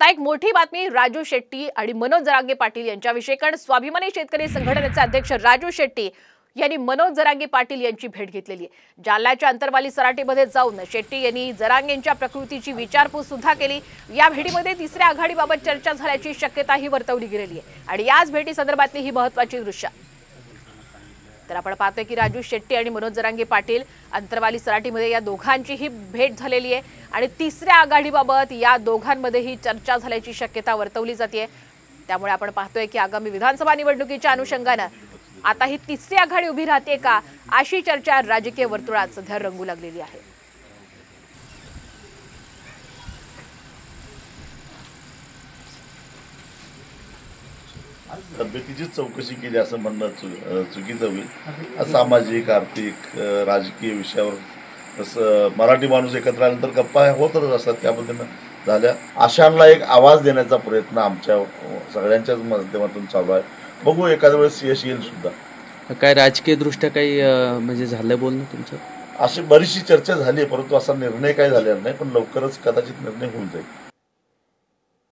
आता एक मोठी बातमी राजू शेट्टी आणि मनोज जरांगे पाटील यांच्याविषयी, कारण स्वाभिमानी शेतकरी संघटनेचे अध्यक्ष राजू शेट्टी यांनी मनोज जरांगे पाटील यांची भेट घेतलेली आहे। जालन्याच्या अंतरवाली सराटीमध्ये जाऊन शेट्टी यांनी जरांगेंच्या प्रकृतीची विचारपूस सुद्धा केली। या भेटीमध्ये तिसऱ्या आघाडीबाबत चर्चा झाल्याची शक्यताही वर्तवली गेलेली आहे आणि याच भेटी संदर्भातली ही महत्त्वाची दृश्य। तर आपण पाहतोय की राजू शेट्टी आणि मनोज जरांगे पाटील अंतरवाली सराटीमध्ये या दोघांची ही भेट झालेली आहे आणि तिसऱ्या आघाडीबाबत या दोघांमध्येही चर्चा झाल्याची शक्यता वर्तवली जाते। त्यामुळे आपण पाहतोय की आगामी विधानसभा निवडणुकीच्या अनुषंगाने आता ही तिसरी आघाडी उभी राहते का, अशी चर्चा राजकीय वर्तुळात सध्या रंगू लागलेली आहे। तब्येतीची चौकशी केली असं म्हणणं चुकीचं होईल। सामाजिक, आर्थिक, राजकीय विषयावर मराठी माणूस एकत्र आल्यानंतर गप्पा होतच असतात, त्या पद्धतीनं झाल्या। आशांना एक आवाज देण्याचा प्रयत्न आमच्या सगळ्यांच्याच माध्यमातून चालू आहे। बघू, एखाद्या वेळेस यश येईल सुद्धा। काय राजकीय दृष्ट्या काही म्हणजे झालं बोलणं तुमचं? अशी बरीचशी चर्चा झाली, परंतु असा निर्णय काही झालेला नाही, पण लवकरच कदाचित निर्णय होऊन जाईल।